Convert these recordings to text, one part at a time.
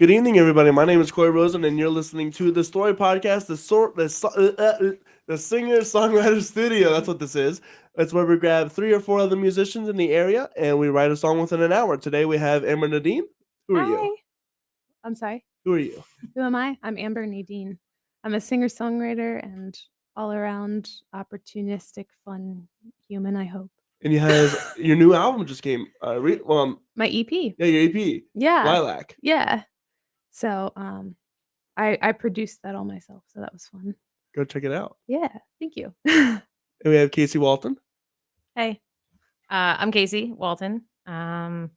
Good evening, everybody. My name is Corey Rosen, and you're listening to the Story Podcast, the singer-songwriter studio. That's what this is. It's where we grab 3 or 4 other musicians in the area, and we write a song within an hour. Today we have Amber Nadine. Who are Hi. you? I'm sorry. Who are you? Who am I? I'm Amber Nadine. I'm a singer-songwriter and all-around opportunistic, fun human, I hope. And you have your new album just came. My EP. Yeah, your EP. Yeah. Lilac. Yeah. So I produced that all myself, so that was fun. Go check it out. Yeah, thank you. And we have Casey Walton. Hey, I'm Casey Walton. I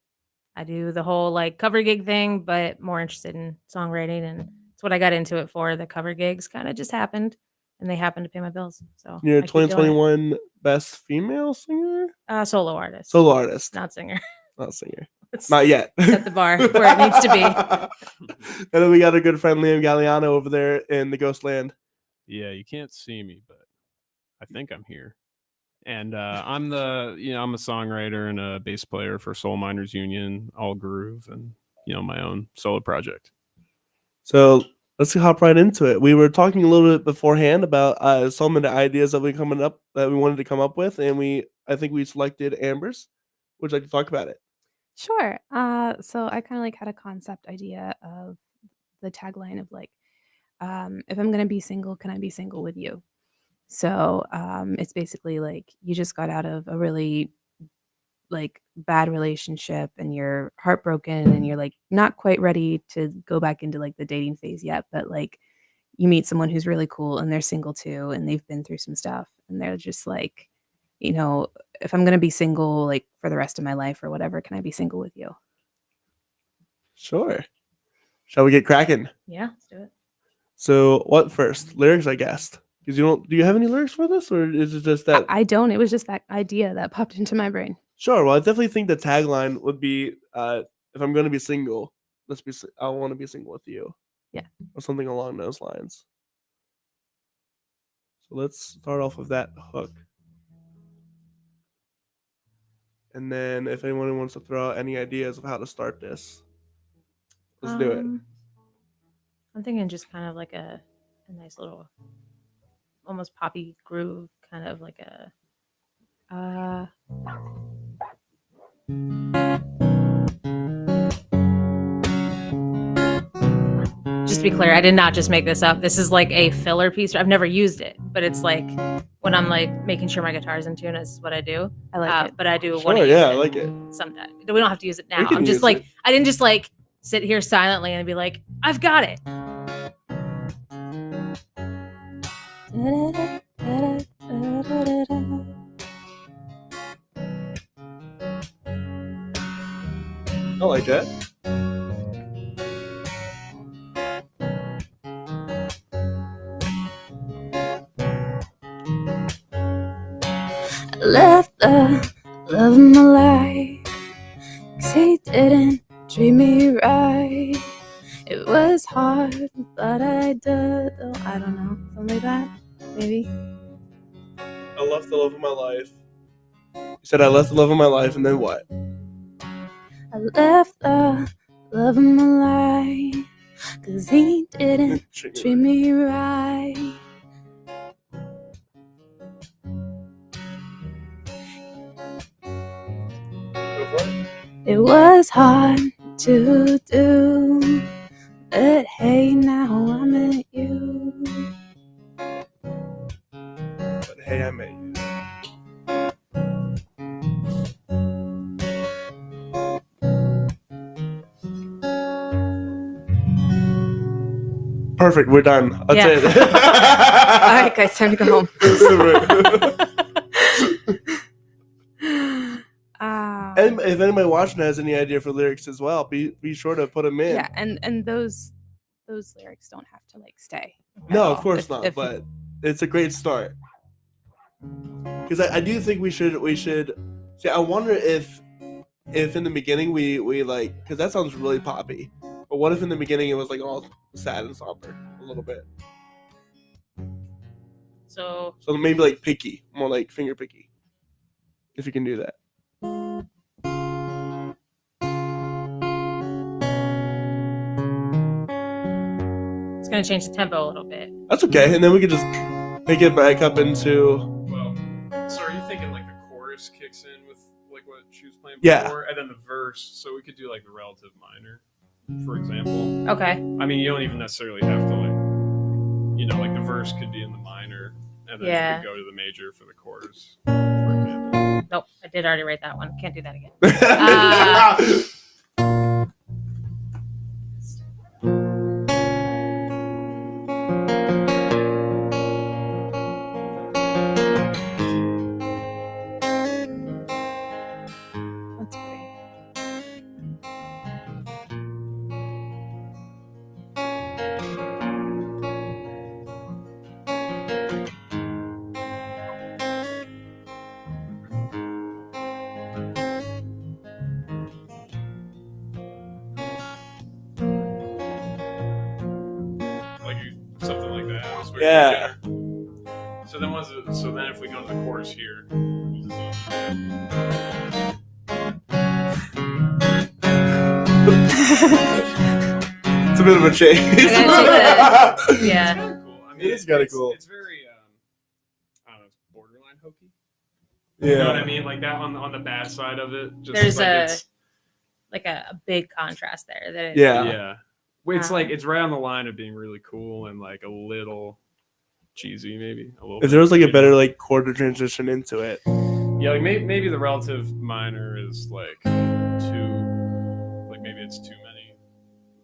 do the whole cover gig thing, but more interested in songwriting, and it's what I got into it for. The cover gigs kind of just happened, and they happened to pay my bills. So You're a I keep doing it. 2021 Best Female Singer? Solo artist. Solo artist. Not singer. Not singer. Let's Not yet. set the bar where it needs to be. And then we got our good friend Liam Galiano over there in the Ghost Land. Yeah, you can't see me, but I think I'm here. And I'm a songwriter and a bass player for Soul Miners Union, All Groove, and my own solo project. So let's hop right into it. We were talking a little bit beforehand about some of the ideas that we wanted to come up with, and I think we selected Amber's. Would you like to talk about it? Sure. So I kind of had a concept idea of the tagline of if I'm gonna be single, can I be single with you? So it's basically you just got out of a really bad relationship and you're heartbroken and you're not quite ready to go back into the dating phase yet, but you meet someone who's really cool and they're single too and they've been through some stuff and they're just if I'm gonna be single for the rest of my life or whatever, can I be single with you? Sure. Shall we get cracking? Yeah, let's do it. So what first? Lyrics, I guess. Because do you have any lyrics for this, or is it just that? I don't. It was just that idea that popped into my brain. Sure. Well, I definitely think the tagline would be, "If I'm going to be single, I want to be single with you." Yeah. Or something along those lines. So let's start off with that hook, and then if anyone wants to throw out any ideas of how to start this, let's do it. I'm thinking just kind of a nice little, almost poppy groove, kind of just to be clear, I did not just make this up. This is a filler piece. I've never used it, but it's when I'm making sure my guitar's in tune. This is what I do. I like it. But I do. Sure, yeah, I like it. Sometimes we don't have to use it now. We can I'm just use it. I didn't just sit here silently and be I've got it. I like that. I left the love of my life 'cause he didn't treat me right. It was hard, but I did. I don't know, something like that, maybe. I left the love of my life. You said I left the love of my life, and then what? I left the love of my life 'cause he didn't treat me right. It was hard to do, but hey, now I met you. But hey, I met you. Perfect. We're done. That's Yeah. it. All right, guys, time to go home. And if anybody watching has any idea for lyrics as well, be sure to put them in. Yeah, and those lyrics don't have to stay. No, at of all. course not. But it's a great start. Because I do think we should. See, I wonder if in the beginning we because that sounds really poppy. But what if in the beginning it was all sad and somber a little bit? So maybe picky, more finger picky. If you can do that. gonna change the tempo a little bit. That's okay, and then we could just pick it back up into. Well, so are you thinking like the chorus kicks in with like what she was playing Yeah. before, and then the verse? So we could do like the relative minor, for example. Okay. I mean, you don't even necessarily have to like the verse could be in the minor, and then you could go to the major for the chorus, for example. Nope, I did already write that one. Can't do that again. That's pretty. Something like that. Yeah. So then if we go to the chorus here. It's a bit of a change. Yeah. It's kind of cool. I mean, It is kinda cool. It's very, I don't know, it's borderline hokey. Yeah. You know what I mean? Like that on the bad side of it. Just There's like a big contrast there. That Yeah. Well, it's like it's right on the line of being really cool and like a little cheesy, maybe a little. If there was like a better like chord to transition into it. Yeah, like maybe the relative minor is like maybe it's too many,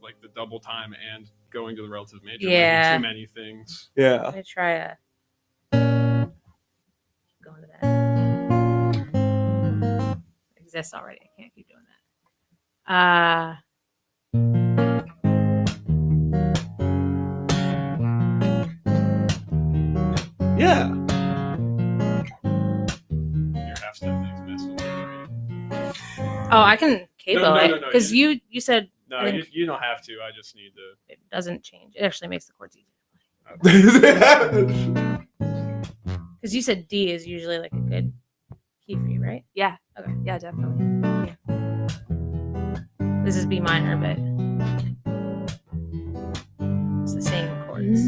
like the double time and going to the relative major. Yeah. Like too many things. Yeah. I'm gonna try going to that. It exists already. I can't keep doing that. Yeah. Your half step thing's missing. Oh, I can cable No, it because you said No, I think- you don't have to. I just need to. it doesn't change. It actually makes the chords easier. Because you said D is usually like a good key for you, right? Yeah. Okay. Yeah, definitely. This is B minor, but it's the same chords.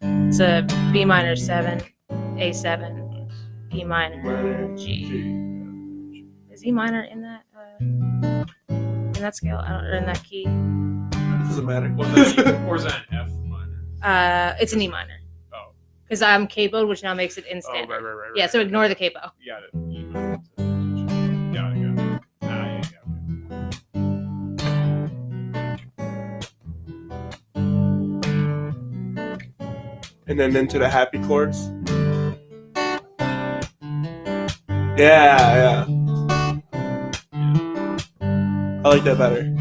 It's a B minor 7, A7, E minor, G. Is E minor in that scale? Or in that key? Doesn't matter. Or is that an F minor? It's an E minor. Oh. Because I'm capoed, which now makes it in standard. Right. Yeah, so ignore the capo. You got it. E minor. Got it. Yeah, And then into the happy chords. Yeah. I like that better.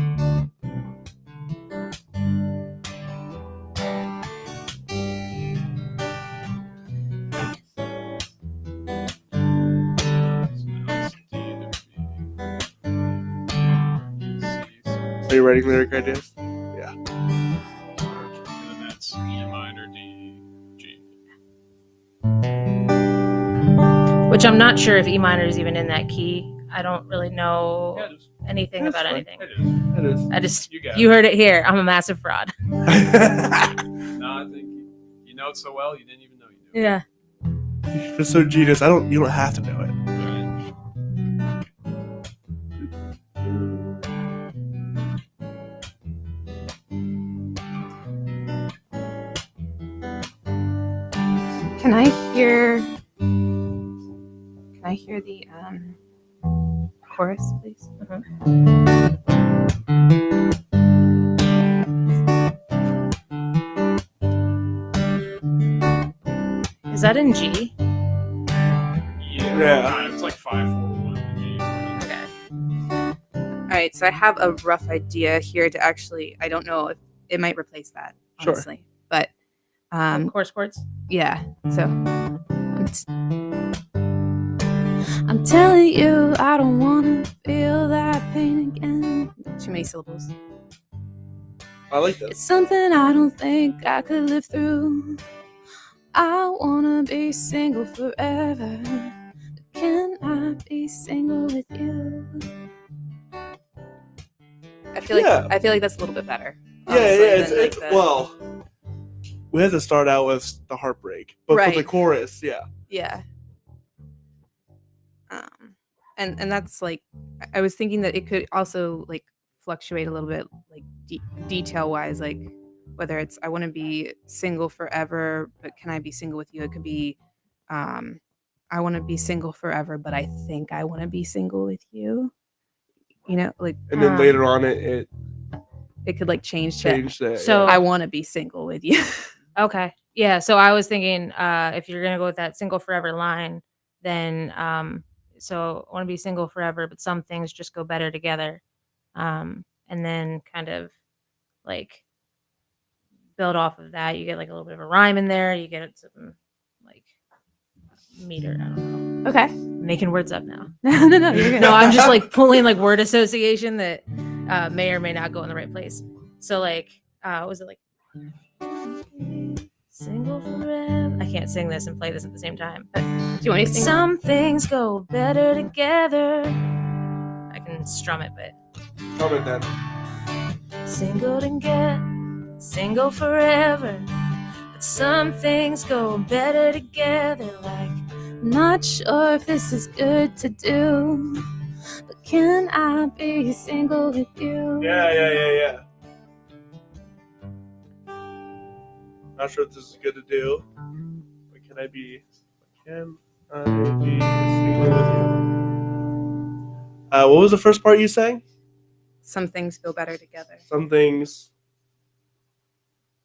Are you writing lyric ideas? Yeah. And then that's E minor, D, G. Which I'm not sure if E minor is even in that key. I don't really know Yeah, it is. anything That's about fine. anything. It is. It is. You heard it here. I'm a massive fraud. No, I think you know it so well you didn't even know you knew it. Yeah. You're so genius. You don't have to know it. Right. Can I hear the chorus, please? Is that in G? Yeah. It's like 5-4-1 G. Okay. All right, so I have a rough idea here to actually, I don't know if it might replace that, Sure. honestly. But Chorus chords. yeah, so I'm telling you, I don't want to feel that pain again. Too many syllables. I like that. It's something I don't think I could live through. I wanna be single forever. Can I be single with you? I feel Yeah. like that's a little bit better. Yeah, honestly, it's, than, like, it's the- well, we had to start out with the heartbreak, but for the Right. chorus, yeah. Yeah. And that's like, I was thinking that it could also like fluctuate a little bit, like detail wise, like whether it's I want to be single forever, but can I be single with you? It could be, I want to be single forever, but I think I want to be single with you. You know, like And then later on, it it could like change to changed it. So- yeah. I want to be single with you. Okay. Yeah. So I was thinking, if you're gonna go with that single forever line, then so I want to be single forever, but some things just go better together. And then kind of like build off of that. You get like a little bit of a rhyme in there. You get some like meter. I don't know. Okay. Making words up now. No, you're good. No, I'm just like pulling like word association that may or may not go in the right place. So like, was it like single forever? I can't sing this and play this at the same time. Do you want me to sing? Some things go better together. I can strum it, but Tell me then. single and get single forever. But some things go better together. Like, Not sure if this is good to do, but can I be single with you? Yeah. Not sure if this is good to do, but can I be single with you? What was the first part you sang? Some things go better together. Some things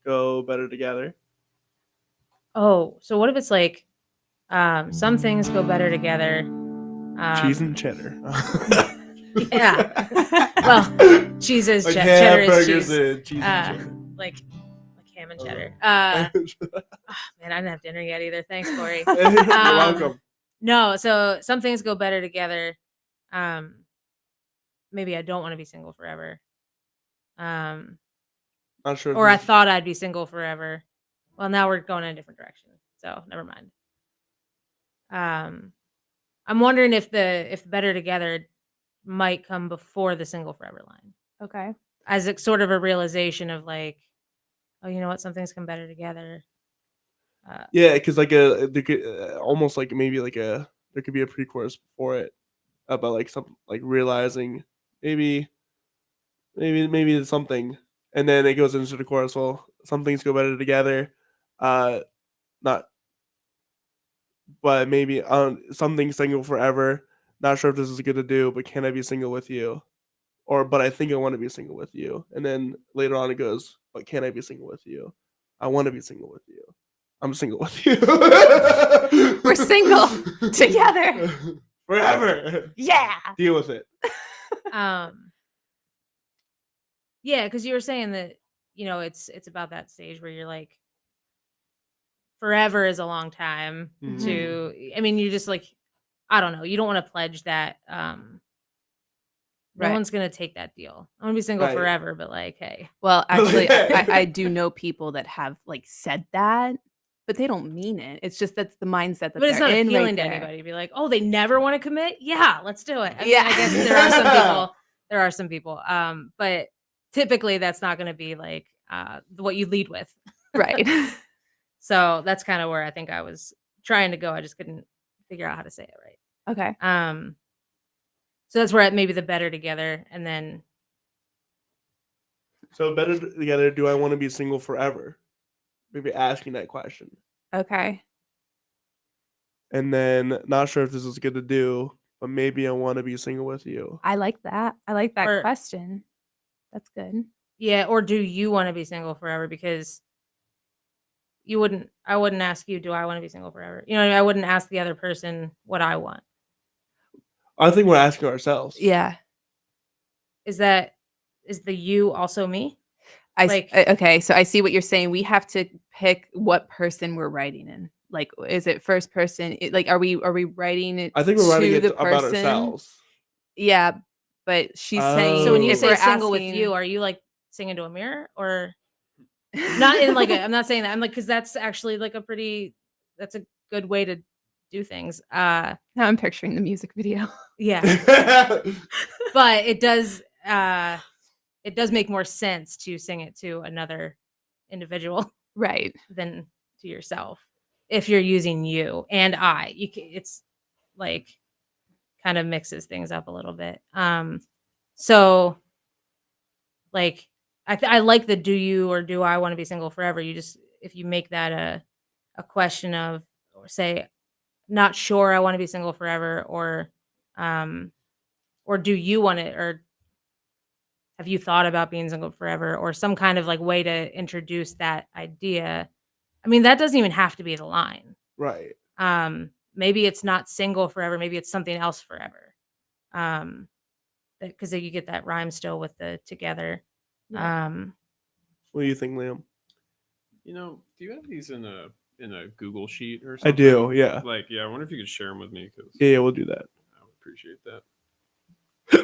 go better together. oh, so what if it's like, some things go better together. Cheese and cheddar. Yeah. Well, cheese is like cheddar is hamburgers cheese. and cheese and Like ham and cheddar. cheddar. Man, I didn't have dinner yet either. Thanks, Corey. You're welcome. No, so some things go better together. Maybe I don't want to be single forever. Not sure. if Or I this- thought I'd be single forever. Well, now we're going in a different direction. So never mind. I'm wondering if the better together might come before the single forever line, Okay. as it's sort of a realization of like, oh, you know what, some things come better together. Yeah, because like there could, almost like maybe like there could be a pre-chorus for it about like some like realizing maybe it's something, and then it goes into the chorus. Well, some things go better together, not, but maybe some things single forever. Not sure if this is good to do, but can I be single with you? Or but I think I want to be single with you, and then later on it goes, but can I be single with you? I want to be single with you. I'm single with you. We're single together. Forever. Yeah. Deal with it. Yeah, because you were saying that, you know, it's about that stage where you're like, forever is a long time Mhm. to, I mean, you just like, I don't know, you don't want to pledge that. No Right. one's gonna take that deal. I'm gonna be single Right. forever, but like, hey, Well, actually, I do know people that have like said that, but they don't mean it. It's just that's the mindset that but it's they're not in appealing right to there. anybody to be like, oh, they never want to commit. Yeah, let's do it. I mean, Yeah. I guess there are some people. There are some people. But typically that's not going to be like what you lead with. Right. So that's kind of where I think I was trying to go. I just couldn't figure out how to say it right. Okay. So that's where maybe the better together, and then So better together. Do I want to be single forever? Maybe asking that question, Okay. and then not sure if this is good to do, but maybe I want to be single with you. I like that. I like that Or- question. That's good. yeah, or do you want to be single forever? Because I wouldn't ask you, do I want to be single forever? You know, I wouldn't ask the other person what I want. I think we're asking ourselves. Yeah. Is the you also me? Like- Okay, so I see what you're saying. We have to pick what person we're writing in. Like, is it first person? Like, are we writing it? I think we're writing to it the about person? ourselves. Yeah, but she's saying. So when you Oh. if say we're single with asking- you, are you like singing to a mirror, or not in like I'm not saying that. I'm like, because that's actually like a pretty that's a good way to do things. Now I'm picturing the music video. Yeah, but it does make more sense to sing it to another individual Right. than to yourself if you're using you and I. It's like kind of mixes things up a little bit. So like I like the do you or do I want to be single forever? You just if you make that a question of or say not sure I want to be single forever or do you want it or have you thought about being single forever or some kind of like way to introduce that idea. I mean, that doesn't even have to be the line. Right. Maybe it's not single forever, maybe it's something else forever. Because you get that rhyme still with the together. Yeah. What do you think, Liam? You know, do you have these in a Google sheet or I something? do, yeah. Like, yeah, I wonder if you could share them with me because Yeah, we'll do that. I would appreciate that.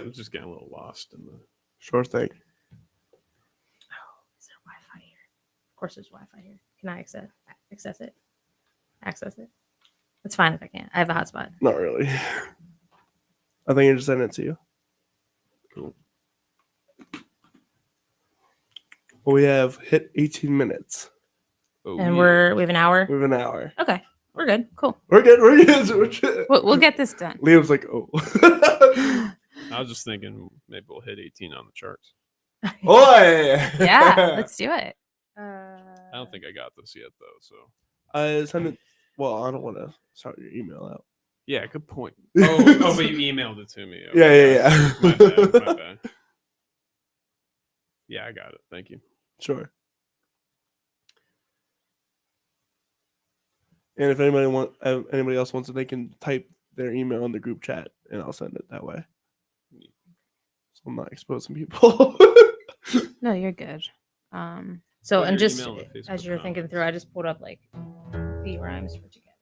I'm just getting a little lost in the. Sure thing. Oh, is there Wi-Fi here? Of course, there's Wi-Fi here. Can I access it? Access it? It's fine if I can't. I have a hotspot. Not really. I think I just sent it to you. Cool. Well, we have hit 18 minutes. Oh, And yeah. we have an hour. We have an hour. Okay, we're good. Cool. We're good. We're good. We're good. We'll get this done. Liam's like, oh. I was just thinking maybe we'll hit 18 on the charts. Oi! Yeah, let's do it. I don't think I got this yet though. So I sent it. Well, I don't want to start your email out. yeah, good point. Oh, but you emailed it to me. Yeah, yeah. My bad. My bad. Yeah, I got it. Thank you. Sure. And if anybody else wants it, they can type their email in the group chat, and I'll send it that way. So I'm not exposing people. No, you're good. So, Put and your just email in the as Facebook you're thinking comments. through, I just pulled up like the rhymes for together.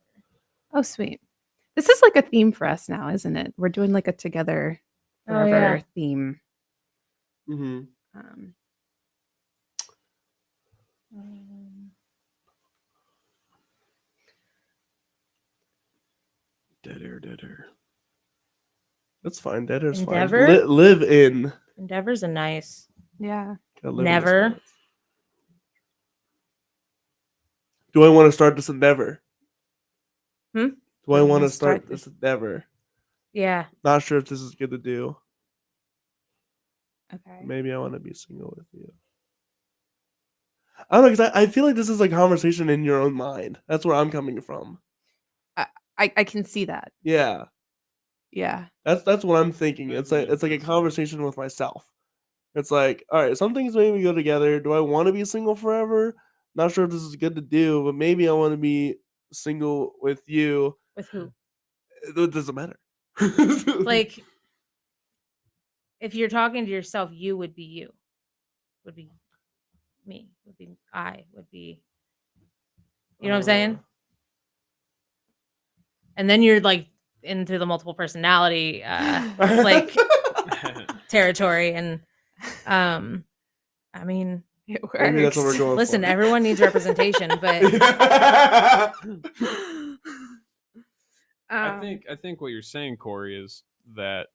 Oh, sweet. This is like a theme for us now, isn't it? We're doing like a together Oh, forever yeah. theme. Mm-hmm. Dead air. That's fine. That is fine. Endeavor? Live in. Endeavor's a nice. Yeah. Gotta live in this Never. moment. Do I want to start this endeavor? Hmm? Do I want to start this endeavor? Yeah. Not sure if this is good to do. Okay. Maybe I want to be single with you. I don't know, because I feel like this is a conversation in your own mind. That's where I'm coming from. I can see that. Yeah, Yeah. that's what I'm thinking. It's like a conversation with myself. It's like, all right, some things maybe go together. Do I want to be single forever? Not sure if this is good to do, but maybe I want to be single with you. With who? It doesn't matter. Like, if you're talking to yourself, you would be you. Would be me. Would be I. Would be. You know what I'm saying? And then you're like into the multiple personality like territory, and I mean, It works. Maybe that's what we're going listen, for. everyone needs representation, but I think what you're saying, Corey, is that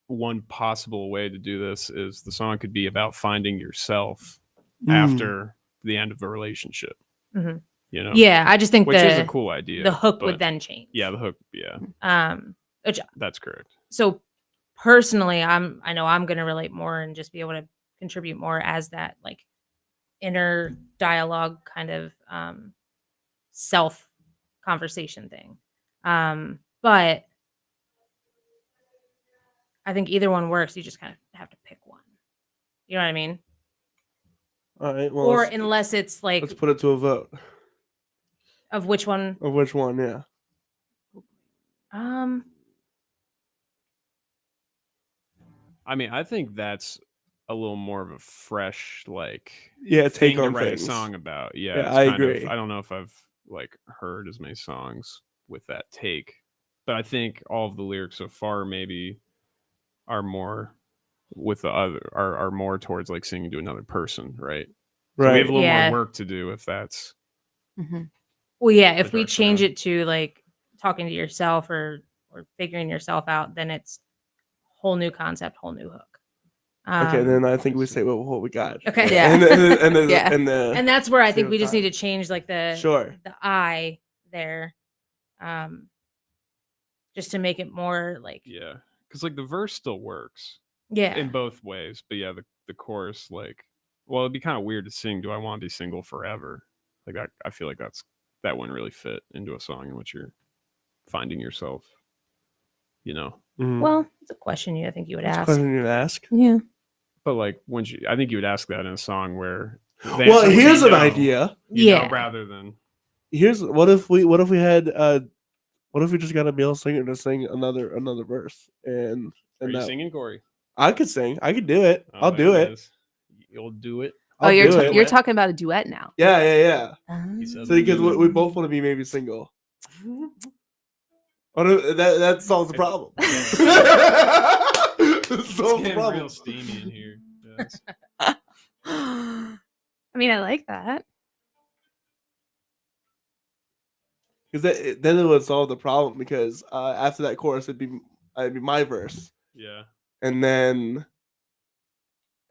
one possible way to do this is the song could be about finding yourself after the end of a relationship. Mhm. You know? yeah, I just think Which is a cool idea. the hook but- would then change. Yeah, the hook. Yeah, Which that's correct. so personally, I know I'm gonna relate more and just be able to contribute more as that like inner dialogue kind of self conversation thing. But I think either one works. You just kind of have to pick one. You know what I mean? All right. Well, Or let's unless it's like put it to a vote of which one. of which one. Yeah. I mean, I think that's a little more of a fresh, like, Yeah. Take thing to on write things. a song about. Yeah, Yeah, it's I kind of- agree. I don't know if I've like heard as many songs with that take, but I think all of the lyrics so far maybe are more with the other are more towards like singing to another person, right? So Right. we have a little Yeah. more work to do if that's Mhm. Well, yeah, if the we direction change around. it to like talking to yourself or figuring yourself out, then it's whole new concept, whole new hook. Okay, then I I think we see. say what we got. Okay. Yeah. Yeah. And that's where I think Same we just need time. to change like the Sure. I there, just to make it more like Yeah, because like the verse still works yeah. in both ways, but yeah, the chorus, like, well, it'd be kind of weird to sing "Do I Want to Be Single Forever?" Like I feel like that wouldn't really fit into a song in which you're finding yourself. You know, Mhm. Well, it's a question I think you would That's a ask. question you ask. Yeah. but like I think you would ask that in a song where the Well, answer would be here's an no, idea. you know, Yeah. rather than Here's what if we had what if we just got a male singer to sing another verse and are you that singing, Corey? I could sing. I could do it. Oh, I'll there do it. is. You'll do it. I'll you're do it. you're talking about a duet now. Yeah. He said So because we'll do we it. both want to be maybe single. That solves the problem. It's Solves the getting problem. real steamy in here. Yes. I mean, I like that. Because then it would solve the problem. Because after that chorus, it'd be my verse, Yeah. and then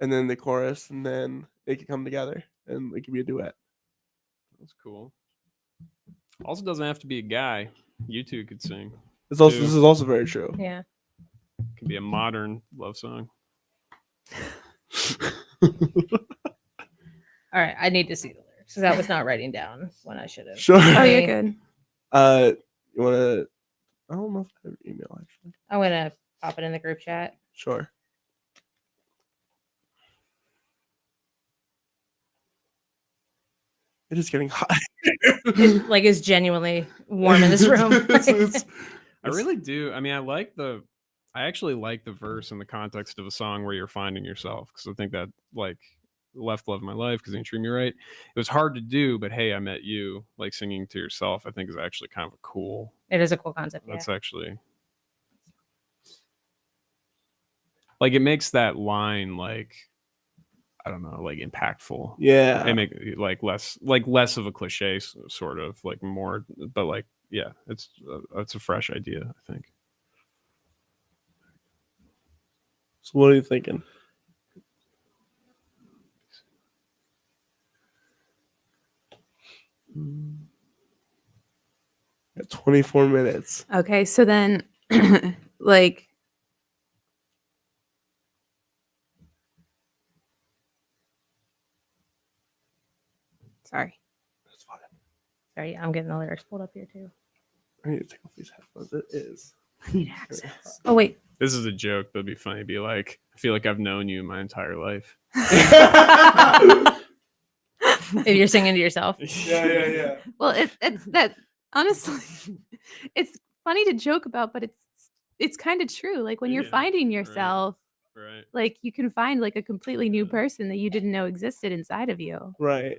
the chorus, and then they could come together, and it could be a duet. That's cool. Also, doesn't have to be a guy. You two could sing. This Too. is also very true. Yeah. It can be a modern love song. All right. I need to see the lyrics because that was not writing down when I should have. Sure. Oh, you're Okay. good. You wanna? I don't know if I have an email actually. I'm gonna pop it in the group chat. Sure. It is getting hot. It's genuinely warm in this room. I really do. I mean, I actually like the verse in the context of a song where you're finding yourself, because I think that like left love of my life because you treat me right. It was hard to do, but hey, I met you. Like singing to yourself, I think is actually kind of a cool. It is a cool concept. Yeah. That's actually like it makes that line like I don't know, like impactful. Yeah. It make like less of a cliche, sort of like more, but like yeah, it's a fresh idea, I think. So what are you thinking? Got 24 minutes. Okay, so then, like, sorry, That's fine. Sorry, I'm getting the lyrics pulled up here too. I need to take off these headphones. It is. Need access. Oh wait, This is a joke, but it'd be funny to be like, I feel like I've known you my entire life. If you're singing to yourself. Yeah. well, it's that honestly, it's funny to joke about, but it's kind of true. Like when you're Yeah, finding right. yourself, Right. like you can find like a completely new person that you didn't know existed inside of you. Right.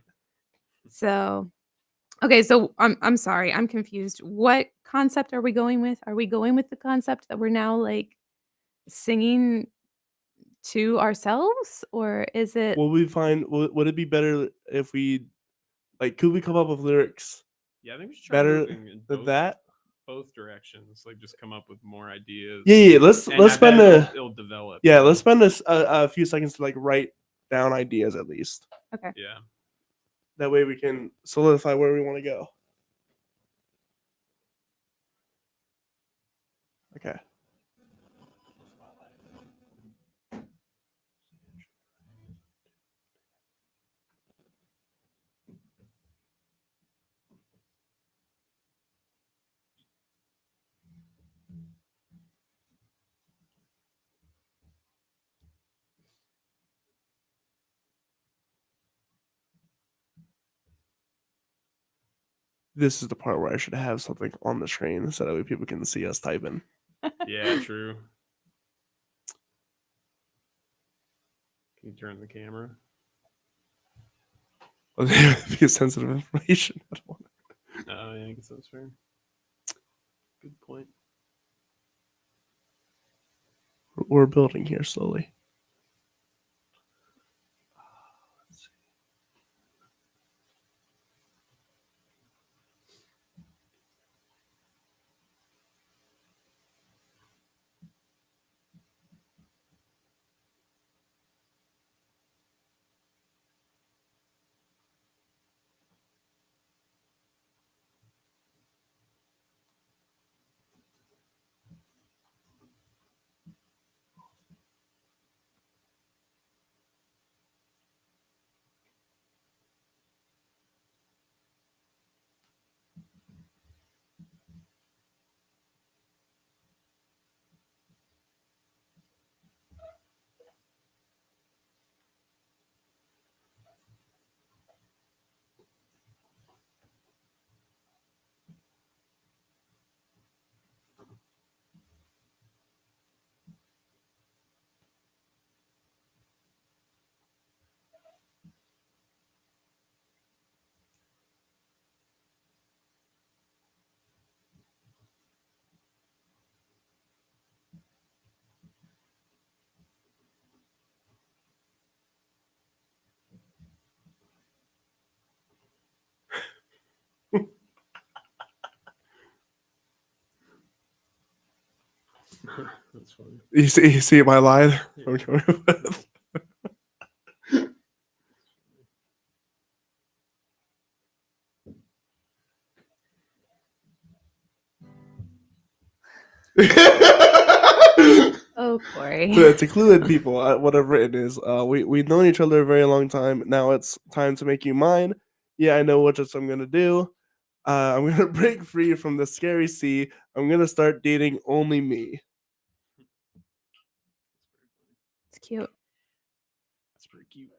So, okay, so I'm sorry, I'm confused. What concept are we going with? Are we going with the concept that we're now like singing to ourselves, or is it? Will we find? Would it be better if we, like, could we come up with lyrics Yeah, I think we should try better moving in than that? both directions. Like just come up with more ideas. Yeah. Let's And I spend bet it'll develop. yeah. Let's spend a few seconds to like write down ideas at least. Okay. Yeah. That way we can solidify where we want to go. Okay. This is the part where I should have something on the screen so that way people can see us typing. Yeah, true. Can you turn the camera? Because sensitive information. I don't want Oh, yeah, I guess that's fair. Good point. We're building here slowly. That's funny. You see my line? I'm going with. Oh, Corey. To clue in people, what I've written is we've known each other a very long time. Now it's time to make you mine. Yeah, I know what just I'm gonna do. I'm gonna break free from the scary sea. I'm gonna start dating only me. It's cute. That's pretty cute.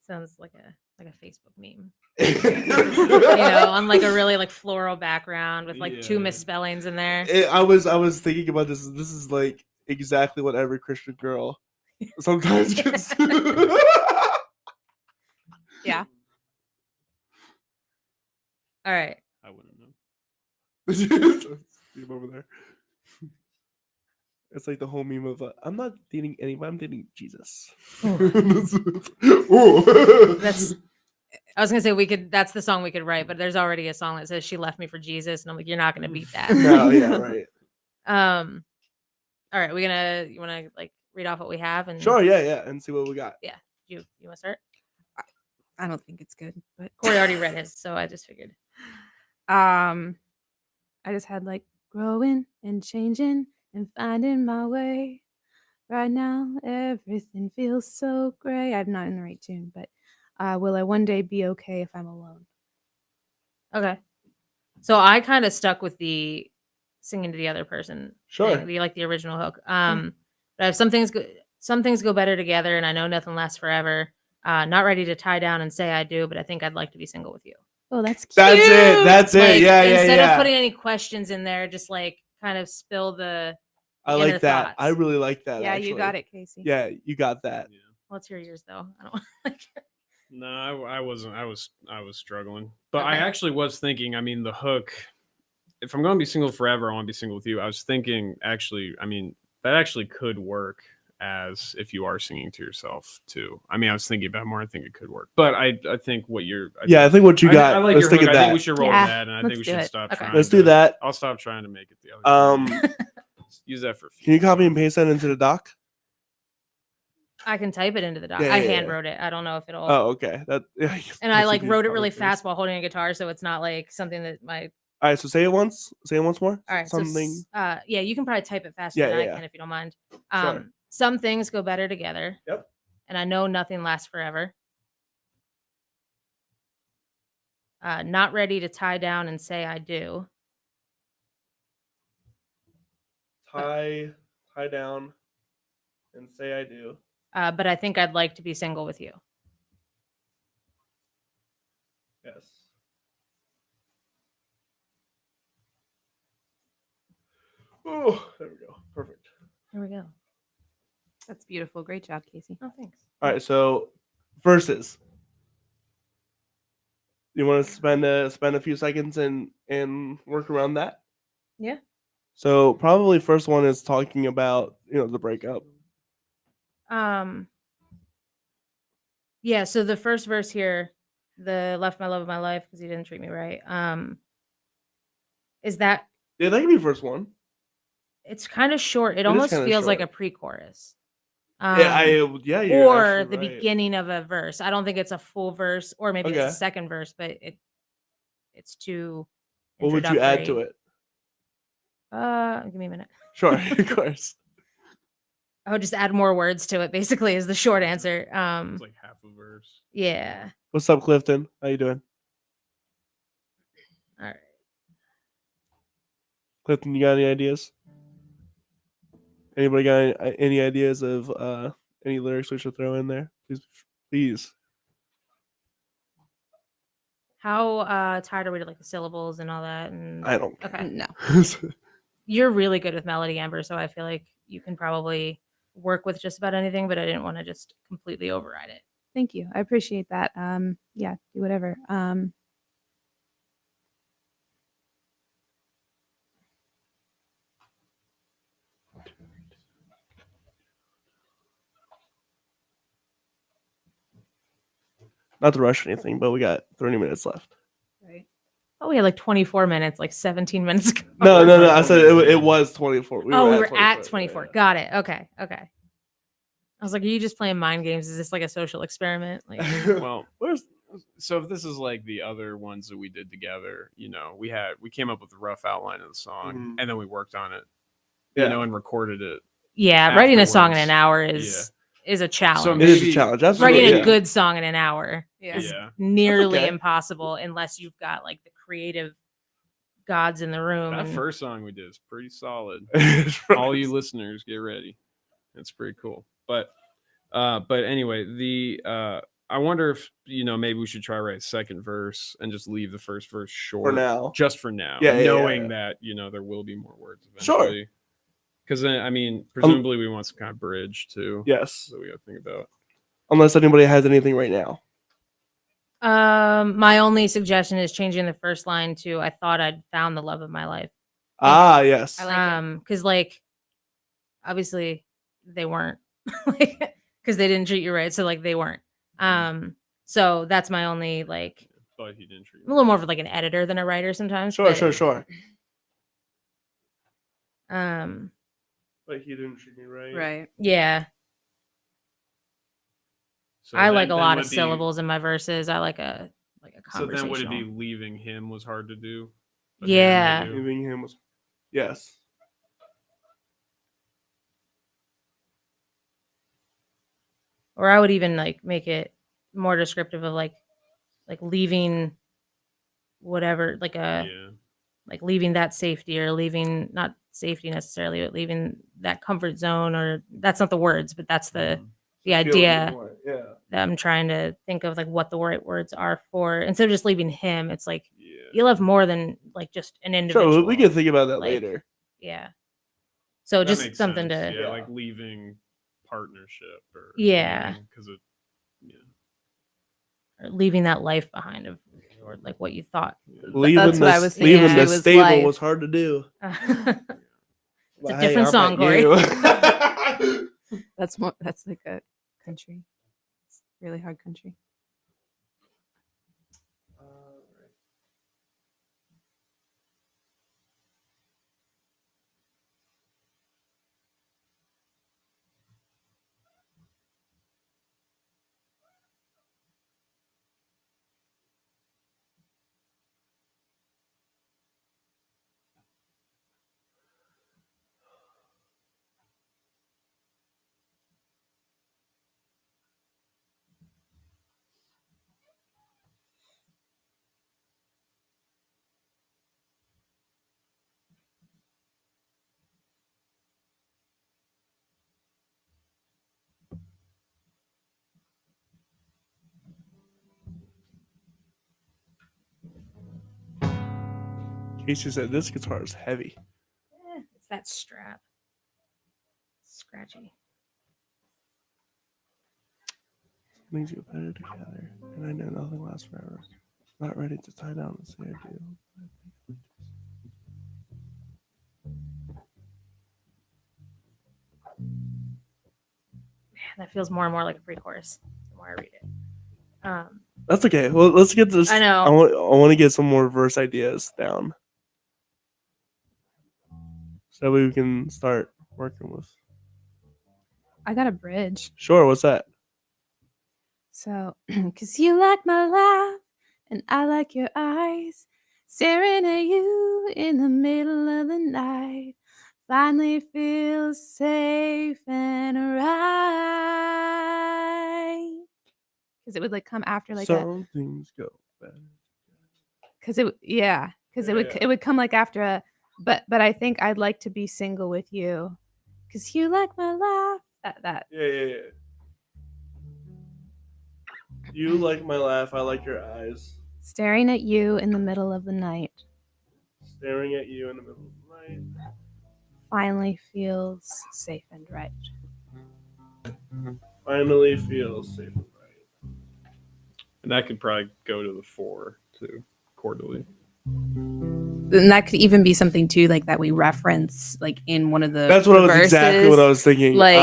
Sounds like a Facebook meme. You know, on like a really like floral background with like 2 Yeah. misspellings in there. I was thinking about this. This is like exactly what every Christian girl sometimes gets. Yeah. All right. I wouldn't know. Steve over there. It's like the whole meme of I'm not dating anybody. I'm dating Jesus. That's I was gonna say that's the song we could write, but there's already a song that says she left me for Jesus, and I'm like, you're not gonna beat that. No, yeah, right. All right, you wanna like read off what we have and Sure, yeah, and see what we got. you wanna start? I don't think it's good, but Corey already read his, so I just figured. I just had like growing and changing and finding my way. Right now, everything feels so gray. I'm not in the right tune, but will I one day be okay if I'm alone? Okay. So I kind of stuck with the singing to the other person. Sure. Thing, the original hook. But I have some things go better together, and I know nothing lasts forever. Not ready to tie down and say I do, but I think I'd like to be single with you. Oh, that's cute. That's it. That's it. Like, Yeah. Instead of putting any questions in there, just like kind of spill the I inner like that. thoughts. I really like that. Yeah, actually. you got it, Casey. Yeah, you got that. Yeah. Let's hear yours though. I don't like. No, I wasn't. I was struggling, but Okay. I actually was thinking. I mean, the hook. If I'm going to be single forever, I want to be single with you. I was thinking, actually. I mean, that actually could work as if you are singing to yourself too. I mean, I was thinking about it more. I think it could work, but I think what you're. I think what you got. I like let's your think hook. of I that. think we should roll Yeah, with that, and I think let's we do should it. stop Okay. trying. Let's do that. I'll stop trying to make it the other. Use that for. Can you copy and paste that into the doc? I can type it into the doc. Yeah, I yeah, hand yeah. wrote it. I don't know if it'll. Oh, okay. That. Yeah, And I that's like easy wrote it copy really paste. fast while holding a guitar, so it's not like something that my. All right, so say it once. Say it once more. All right, Something. So yeah, you can probably type it faster Yeah, than yeah, I yeah. can if you don't mind. Sure. Some things go better together. Yep. And I know nothing lasts forever. Not ready to tie down and say I do. Tie down, and say I do. But I think I'd like to be single with you. Yes. Oh, there we go. Perfect. Here we go. That's beautiful. Great job, Casey. Oh, thanks. All right, so verses. You want to spend a few seconds and work around that? Yeah. So probably first one is talking about the breakup. Yeah, so the first verse here, the left my love of my life because he didn't treat me right. Is that Yeah, that can be first one. it's kind of short. It is almost kinda feels like a short. pre-chorus. Yeah, you're Or actually the right. beginning of a verse. I don't think it's a full verse, or maybe it's Okay. a second verse, but it's too. What would you add to introductory. it? Give me a minute. Sure, of course. I would just add more words to it. Basically, is the short answer. It's like half a verse. Yeah. What's up, Clifton? How you doing? All right. Clifton, you got any ideas? Anybody got any ideas of any lyrics we should throw in there? Please. How tired are we to like the syllables and all that? And I don't. okay. No. You're really good with melody, Amber, so I feel like you can probably work with just about anything, but I didn't want to just completely override it. Thank you. I appreciate that. Yeah, do whatever. Not to rush anything, but we got 30 minutes left. Right. Oh, we had like 24 minutes, like 17 minutes ago. No. I said it was 24. We were at 24. Got it. Okay. I was like, are you just playing mind games? Is this like a social experiment? Like, Well, so if this is like the other ones that we did together, we came up with a rough outline of the song and then we worked on it, and recorded it. Yeah, writing a song in afterwards. an hour is a challenge. So It is a maybe- challenge. Absolutely. Writing yeah. a good song in an hour Yeah. is Yeah. nearly okay. impossible unless you've got like the creative gods in the room. That and- first song we did is pretty solid. It's All you listeners, get ready. It's pretty cool. But anyway, I wonder if maybe we should try write a second verse and just leave the first verse short for now. just for now, Yeah, knowing yeah. that there will be more words Sure. eventually. Because I mean, presumably we want some kind of bridge too. Yes. that we got to think about. Unless anybody has anything right now. My only suggestion is changing the first line to "I thought I'd found the love of my life." Yes. I like Because like obviously they weren't, like, because they didn't treat you right, so like they weren't. So that's my only like. But he didn't treat I'm a little more of like an editor than a writer sometimes. Sure. But he didn't treat me right. Right. Yeah, So I then- like a then lot would of be- syllables in my verses. I like a So conversational. then would it be leaving him was hard to do? But Yeah. then you do- Leaving him was. Yes. Or I would even like make it more descriptive of like leaving whatever, like Yeah. like leaving that safety, or leaving, not safety necessarily, but leaving that comfort zone, or that's not the words, but that's the Feel idea more, yeah. that I'm trying to think of, like what the right words are for, instead of just leaving him. It's like Yeah. you'll have more than like just an individual. Sure. We can think about that like, later. Yeah. So That just makes something sense. to yeah, like leaving partnership or Yeah. because it or leaving that life behind of, or like what you thought. Leaving That's what I was thinking leaving too, the was stable life. was hard to do. It's a different song, Corey. That's like a country. It's really hard country. Casey said this guitar is heavy. It's that strap. Scratchy. Things get better together, and I know nothing lasts forever. Not ready to tie down and say I do. Man, that feels more and more like a pre-chorus the more I read it. That's okay. Well, let's get this. I know. I want to get some more verse ideas down, so we can start working with. I got a bridge. Sure. What's that? So, cause you like my laugh and I like your eyes, staring at you in the middle of the night. Finally feel safe and right. Cause it would like come after like Some things go better. cause it yeah, cause Yeah. it would come like after a but I think I'd like to be single with you, cause you like my laugh. That Yeah. You like my laugh. I like your eyes. staring at you in the middle of the night Staring at you in the middle of the night. finally feels safe and right. Finally feels safe and right. and that could probably go to the 4 too, quarterly. And that could even be something too, like that we reference, like in one of the. That's what I was verses. exactly what I was thinking. Like,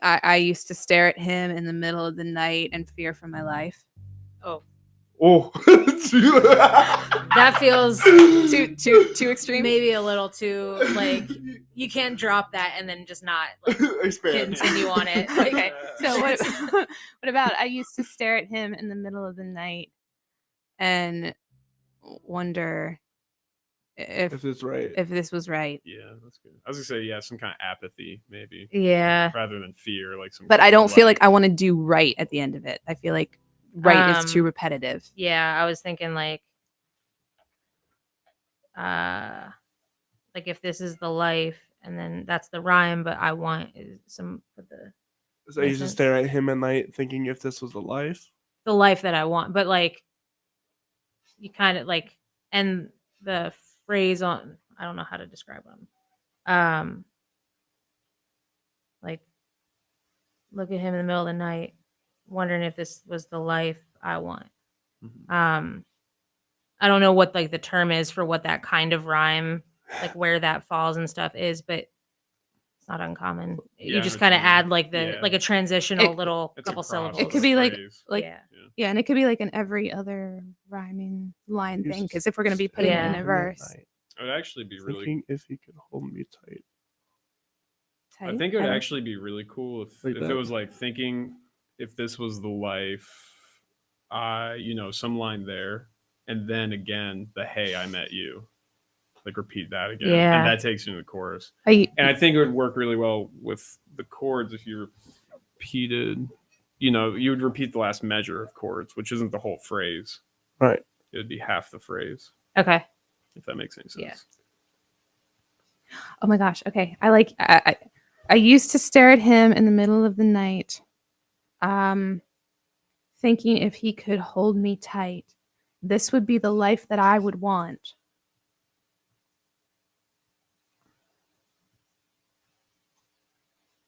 I used to stare at him in the middle of the night and fear for my life. Oh, Oh. That feels Too extreme. maybe a little too like you can't drop that and then just not like Expand. continue on it. Like, Okay. So what? What about? I used to stare at him in the middle of the night and wonder If if it's right. this was right. Yeah, that's good. I was gonna say, yeah, some kind of apathy, maybe, yeah. rather than fear, like some. But kind I of, don't feel like I want to do right at the end of it. I feel like right is too Um, repetitive. Yeah, I was thinking like if this is the life and then that's the rhyme, but I want is some of So I used to Listen. stare at him at night, thinking if this was a life. the life that I want, but like you kind of like and the phrase on I don't know how to describe them. Like look at him in the middle of the night, wondering if this was the life I want. Mhm. I don't know what like the term is for what that kind of rhyme, like where that falls and stuff is, but it's not uncommon. Yeah, You I just know what kind you of mean. add like the Yeah. like a transitional It- little It's a couple cross syllables. It could of be a like- phrase. yeah. Yeah, and it could be like in every other rhyming line Used thing. to Because if we're gonna be putting it in Yeah. a verse, Night, It would actually be really. thinking if he could hold me tight. I tight, think it would don't- actually be really cool Like if that. it was like thinking if this was the life, some line there, and then again the hey I met you, like repeat that again, Yeah. and that takes you to the chorus. I And I think it would work really well with the chords if you repeated, you would repeat the last measure of chords, which isn't the whole phrase. Right. It would be half the phrase, Okay. if that makes any sense. Yeah. oh my gosh. Okay, I used to stare at him in the middle of the night, thinking if he could hold me tight, this would be the life that I would want.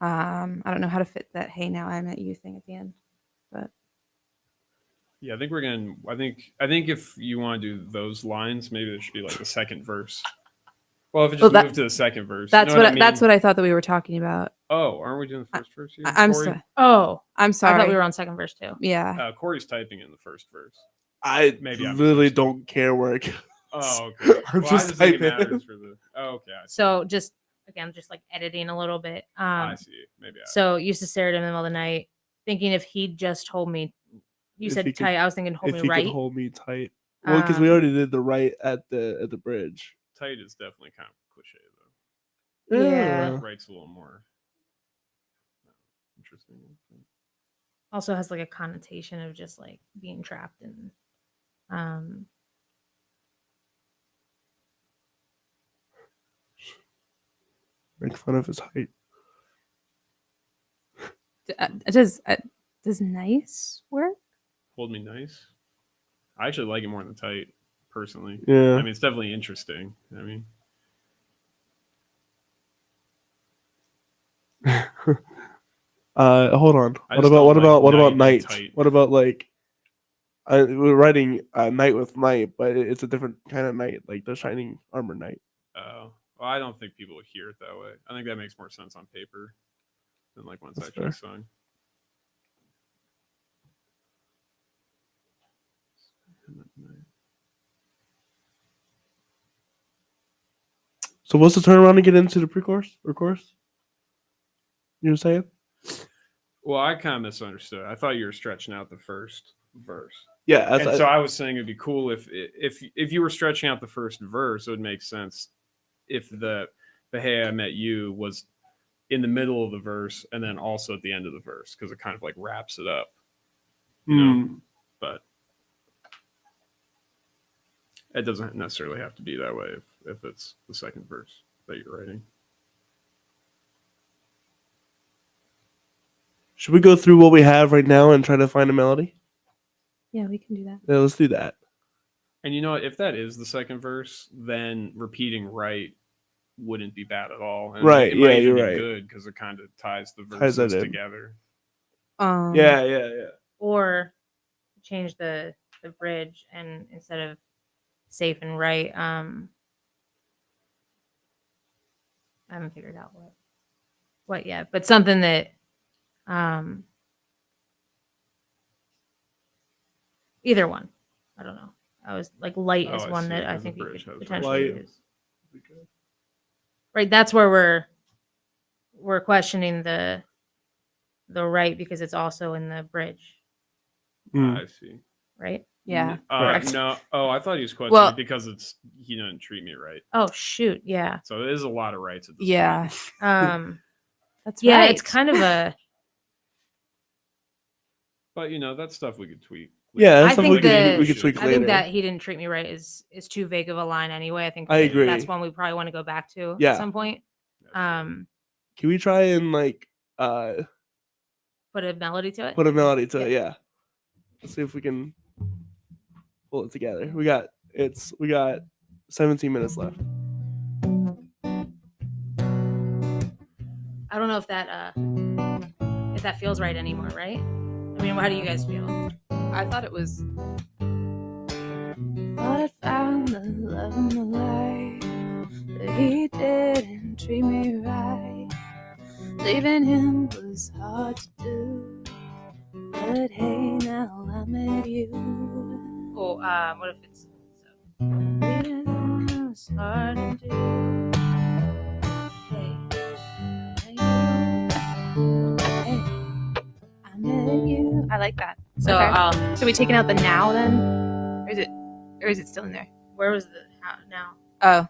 I don't know how to fit that "Hey now I met you" thing at the end, but Yeah, I think we're gonna. I think if you want to do those lines, maybe there should be like the second verse. Well, if it Well, just that- moved to the second verse, that's you know what I mean? that's what I thought that we were talking about. Oh, aren't we doing the first verse? Here, I'm Corey? sorry. Oh, I'm I sorry. thought we were on second verse too. Yeah. Corey's typing in the first verse. I Maybe I'm literally misunderstood. don't care where it goes. Oh, okay. I'm Well, just I just think it typing. matters for the. Oh, okay. I see. So just again, just like editing a little bit. I see. Maybe. So used to stare at him in the middle of the night, thinking if he just told me. You If said he could- tight. I was thinking hold if me he right. could hold me tight. Well, because we Um, already did the right at the bridge. tight is definitely kind of cliche though. Yeah. Right's a little more interesting. Also has like a connotation of just like being trapped and Make fun of his height. Does nice work? Hold me nice. I actually like it more than tight, personally. Yeah. I mean, it's definitely interesting. I mean, Hold on. I What just about don't what like about what night about and night? tight. What about like we're writing night with night, but it's a different kind of night, like the shining armor night. well, I don't think people would hear it that way. I think that makes more sense on paper than like when it's That's actually fair. sung. So what's the turnaround to get into the pre-chorus or chorus? You were saying? Well, I kind of misunderstood. I thought you were stretching out the first verse. Yeah. And so I was saying it'd be cool if you were stretching out the first verse, it would make sense if the hey I met you was in the middle of the verse and then also at the end of the verse because it kind of like wraps it up. You know, but it doesn't necessarily have to be that way if it's the second verse that you're writing. Should we go through what we have right now and try to find a melody? Yeah, we can do that. Yeah, let's do that. And you know what? If that is the second verse, then repeating right wouldn't be bad at all. And Right, it might yeah, even you're be right. good because it kind of ties the Ties that verses in. together. Yeah. or change the bridge and instead of safe and right I haven't figured out what yet, but something that either one I don't know. I was like light Oh, is I one see. that I There's a think we bridge could that was potentially Light. use. Right, that's where we're questioning the right because it's also in the bridge, Mm. I see. right? Yeah. Correct. No. Oh, I thought he was questioning Well- because he didn't treat me right. Oh shoot, yeah. So it is a lot of rights at this Yeah. point. That's Yeah, right. it's kind of a. But that's stuff we could tweak. Yeah, I that's something think we could that tweak I later. think that he didn't treat me right is too vague of a line anyway. I think I agree. that's one we probably want to go back to Yeah. at some point. Can we try and like Put a melody to it. put a melody to it? Yeah. Let's see if we can pull it together. We got 17 minutes left. I don't know if that feels right anymore, right? I mean, how do you guys feel? I thought it was. Thought I'd found the love of my life, but he didn't treat me right. Leaving him was hard to do, but hey, now I met you. Oh, what if it's leaving him was hard to do? Hey, I met you. I like that. so Okay. So we taking out the now then, or is it still in there? where was the how now? Oh,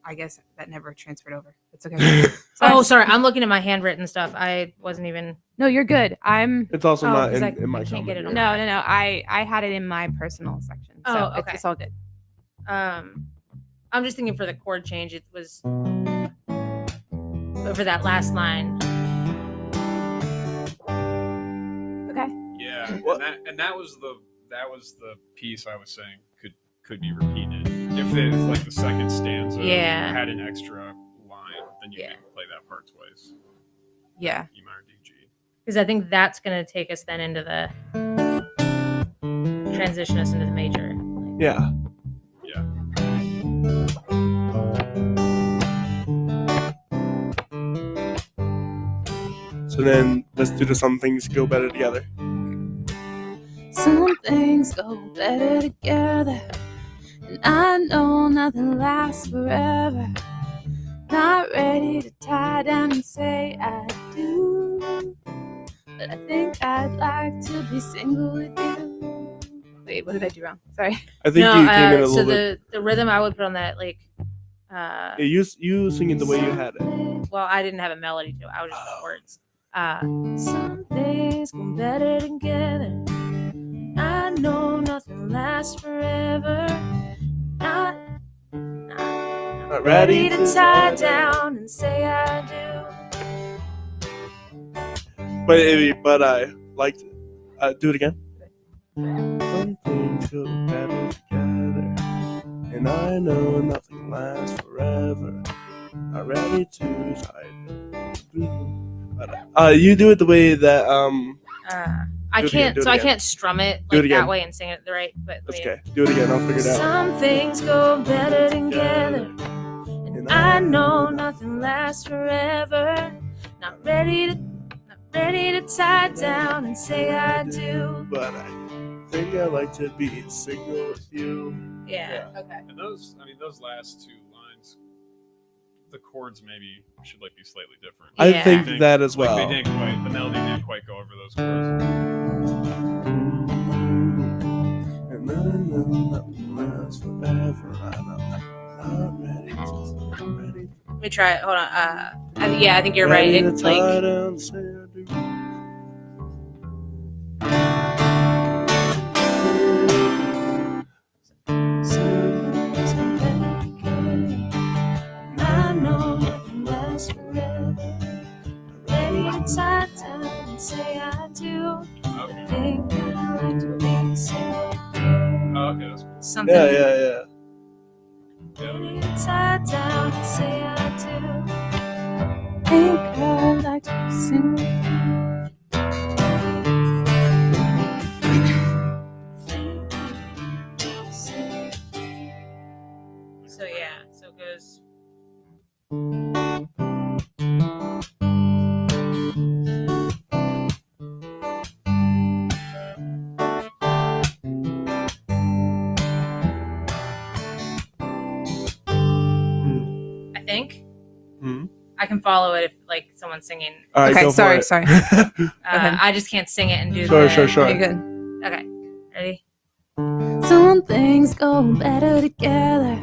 I guess that never transferred over. It's okay. Oh, sorry, I'm looking at my handwritten stuff. I wasn't even. No, you're good. It's also Oh, not 'cause in my I can't get it comment. on No. I had it in my personal section. So Oh, okay. it's all good. I'm just thinking for the chord change, it was, but for that last line. Okay. Yeah, What? and that was the piece I was saying could be repeated if like the second stanza Yeah. had an extra line, then you Yeah. could play that part twice. Yeah. E minor D G. Because I think that's going to take us then into the transition us into the major. Yeah. Yeah. So then let's do the Some Things Go Better Together. Some things go better together, and I know nothing lasts forever. Not ready to tie down and say I do, but I think I'd like to be single with you. Wait, what did I do wrong? Sorry. I think you came in a so little bit. the rhythm I would put on that, like, Yeah, you sing it the way you had it. well, I didn't have a melody to it. I was just words. Some things go better together. I know nothing lasts forever. Not ready to tie down and say I do. But I liked it. Do it again. Some things go better together, and I know nothing lasts forever. Not ready to tie. You do it the way that I Do it again, can't. do it So I again. can't strum it Do it like again. that way and sing it the right. But That's okay. Do it again. I'll figure it out. some things go better together, and I know nothing lasts forever. Not ready to tie down and say I do. But I think I like to be single with you. Yeah. Okay. And those last two lines, the chords maybe should like be slightly different. I Yeah. think that as well. Like the melody didn't quite go over those chords. And I know nothing lasts forever. I'm not ready. Let me try it. Hold on. Yeah, I think you're right. Ready to It's tie like down, say I do. I know nothing lasts forever. Ready to tie down and say I do. I think I like to be single. Oh, okay, that's cool. Something. Yeah. Yeah, Ready to tie down and say I do. Think I'd like to be single. So yeah, so it goes. think. Hmm? I can follow it if like someone's singing. All right, Okay, go for sorry. it. ahead. I just can't sing it and do Sure, the. sure, sure. You're good. Okay, ready? Some things go better together,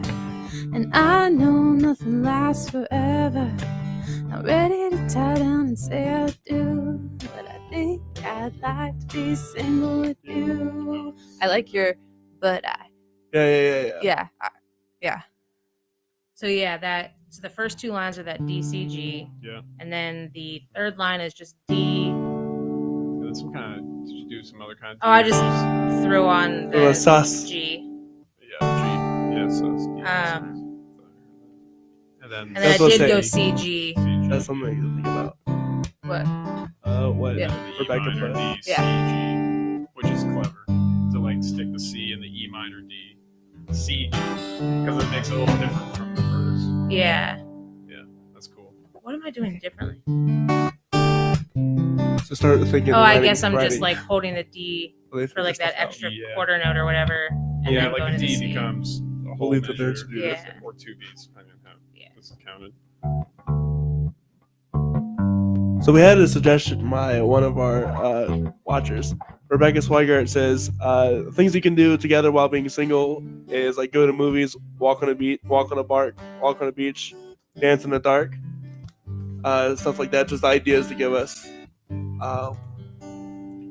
and I know nothing lasts forever. Not ready to tie down and say I do, but I think I'd like to be single with you. I like your, but I. Yeah. So yeah, so the first two lines are that D C G, Yeah. and then the third line is just D. And then some kind of, did you do some other kind of? Oh, I just threw on Throw a the sus. G. Yeah, G. Yeah, so it's D. And then And then I what I'm did go saying. C G. That's something to think about. What? What Yeah. The E Rebecca minor put. D, C, G, which is clever to like stick the C in the E minor D, C, G, because it makes it a little different from the verse. Yeah. Yeah, that's cool. What am I doing differently? So start thinking. Oh, I writing- guess I'm just writing. like holding the D We'll leave for like this stuff that out. extra Yeah. quarter note or whatever. And Yeah, then like going a to D C. becomes a whole leave the measure, nerds to do this. or two beats, depending on how this is counted. So we had a suggestion by one of our watchers. Rebecca Swigert says things you can do together while being single is like go to movies, walk on a beach, walk on a park, walk on a beach, dance in the dark, stuff like that. Just ideas to give us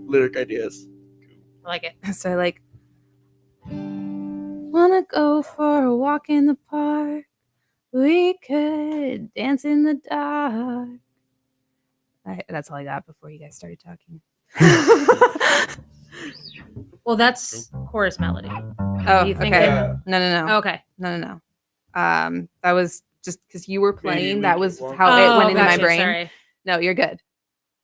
lyric ideas. I like it. So like, wanna go for a walk in the park? We could dance in the dark. That's all I got before you guys started talking. Well, that's chorus melody. Oh, You think okay. that- No. Okay. No. That was just because you were playing. we That can was walk- how it went into my gotcha, brain. Sorry. No, you're good.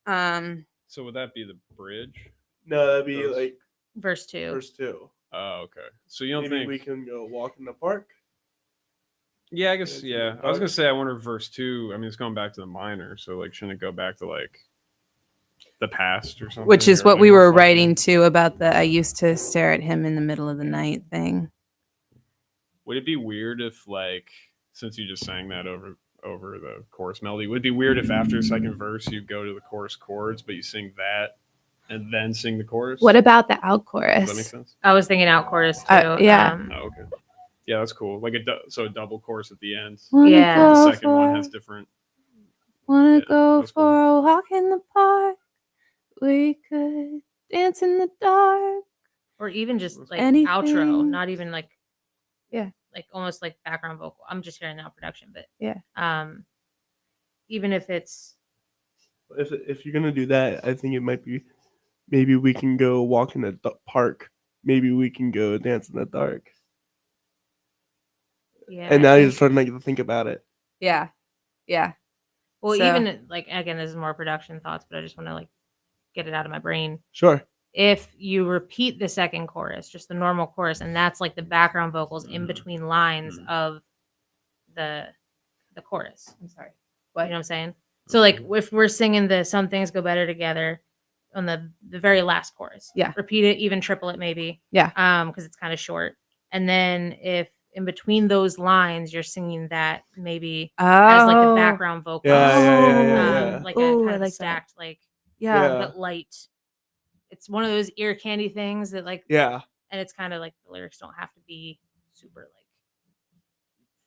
So would that be the bridge? No, that'd be Those- like Verse 2. verse 2. Oh, okay. So you don't Maybe think we can go walk in the park. Yeah, I guess. It's in Yeah, the I was gonna dark. say I wonder if verse 2. I mean, it's going back to the minor, so like, shouldn't it go back to like the past or something? which is or what like we were reflecting? writing to about the I used to stare at him in the middle of the night thing. Would it be weird if, like, since you just sang that over the chorus melody, would it be weird if after the second verse you go to the chorus chords, but you sing that and then sing the chorus? What about the out Does that make chorus? sense? I was thinking out chorus too. Yeah. Oh, okay. Yeah, that's cool. Like a double chorus at the end. Wanna Yeah. The go second one for- has different. Wanna Yeah, go that's for cool. a walk in the park? We could dance in the dark. Or even just like Anything. outro, not even like Yeah. like almost like background vocal. I'm just hearing now production, but Yeah. Even if it's If you're gonna do that, I think it might be maybe we can go walk in the park. Maybe we can go dance in the dark. yeah. And I now you're think- starting to think about it. Yeah. well, so- even like again, this is more production thoughts, but I just want to like get it out of my brain. Sure. If you repeat the second chorus, just the normal chorus, and that's like the background vocals in between lines of the chorus. I'm sorry. You know what I'm saying? So like if we're singing the "Some Things Go Better Together" on the very last chorus, Yeah. repeat it, even triple it maybe, Yeah. because it's kind of short. And then if in between those lines you're singing that maybe as like the background vocal, Yeah. like Ooh, a kind I of like that. stacked, like Yeah. but light. It's one of those ear candy things that like, Yeah. and it's kind of like the lyrics don't have to be super like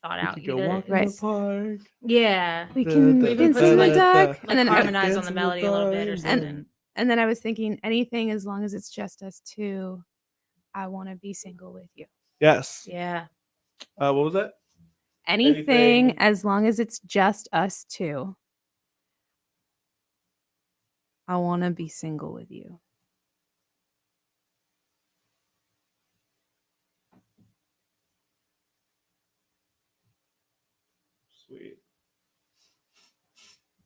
thought We out could go either. walk in Right. the park. Yeah. We can Da, da, dance da, in da, the da, dark. Like And then harmonize on Dance the in the melody a little bit or dark. something. and then I was thinking anything as long as it's just us two. I want to be single with you. Yes. Yeah. What was that? Anything Anything. as long as it's just us two. I want to be single with you. Sweet.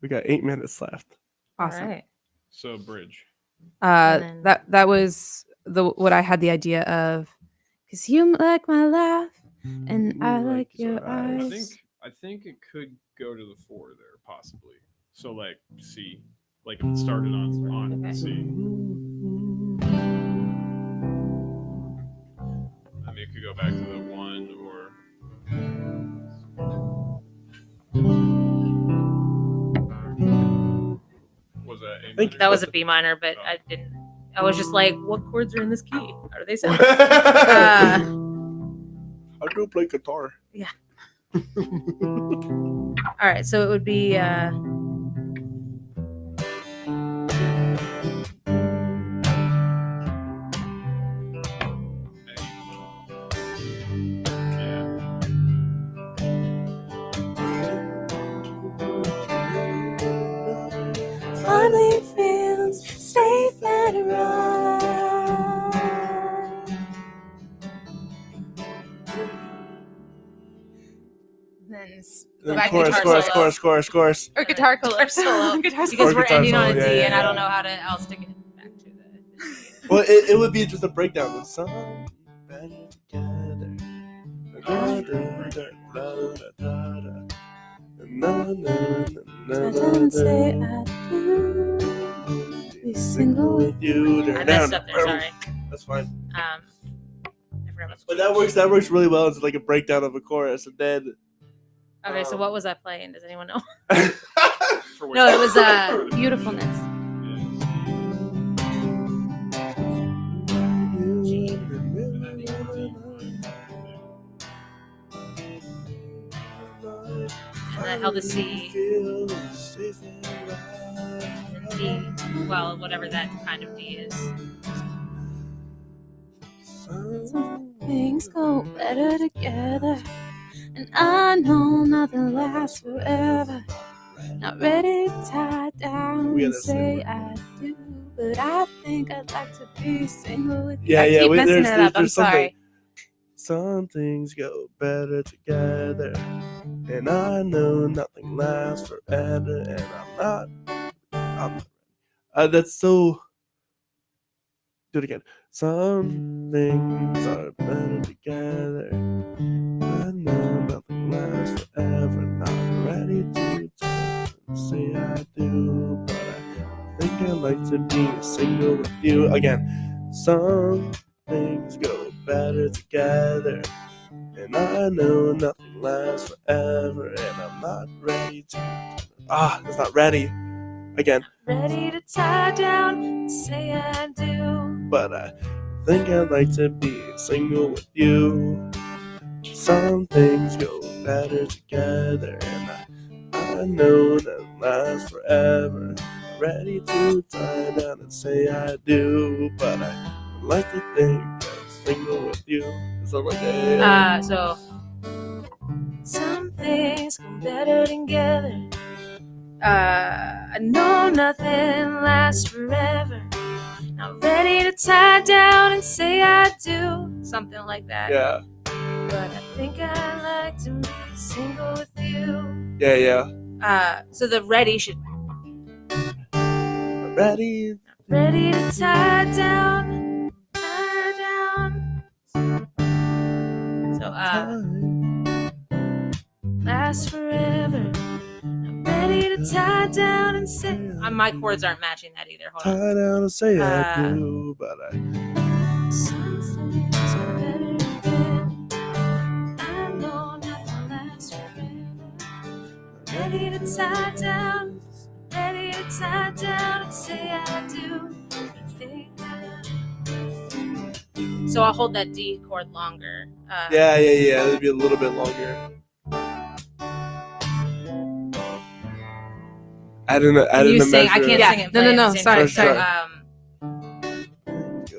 We got 8 minutes left. Awesome. All right. So bridge. And then- That was what I had the idea of. Cause you like my laugh and I like your eyes. I think it could go to the 4 there possibly. So like C, like if it started on Okay. C. I mean, it could go back to the 1 or Thank you. That was a B minor, but I didn't. I was just like, what chords are in this key? How do they sound? I do play guitar. All right, so it would be. Finally feels safe and right. Then Then back chorus, guitar chorus, solo. chorus, chorus, chorus. or guitar solo. Guitar solo. Guitar Because solo. we're guitar ending on a solo, D, yeah, and I yeah. don't know how to. I'll stick it back to the. Well, it would be just a breakdown with some better together. Say I do. Be single with you. I messed up there. Sorry. That's fine. I forgot about the But that works. That works really well. It's like a breakdown of a chorus, and then. Okay, so what was I playing? Does anyone know? For No, it was Beautifulness. G. And I held a C and D. Well, whatever that kind of D is. Things go better together, and I know nothing lasts forever. Not ready to tie down We and gotta say sing. I do, but I think I'd like to be single with you. Yeah, I yeah. keep messing it up. I'm There's something. sorry. Some things go better together, and I know nothing lasts forever, and I'm that's so. Do it again. Some things are better together. I know nothing lasts forever. Not ready to say I do, but I think I'd like to be single with you again. Some things go better together, and I know nothing lasts forever, and I'm not ready to. It's not ready. Again. Ready to tie down and say I do. But I think I'd like to be single with you. Some things go better together, and I know that lasts forever. Ready to tie down and say I do, but I would like to think I'm single with you. So like So some things go better together. I know nothing lasts forever. Not ready to tie down and say I do. Something like that. yeah, But I think I'd like to be single with you. yeah. So the ready should. Ready. Ready to tie down. So last forever. I'm ready to tie down and say. My chords aren't matching that either. Hold on. Tie down and say I do, but I. Some things are better again. I know nothing lasts forever. Ready to tie down. Ready to tie down and say I do. So I'll hold that D chord longer. Yeah. It'd be a little bit longer. Add in a you measure. sing. I can't sing it. No, play no, at no, the same sorry, time.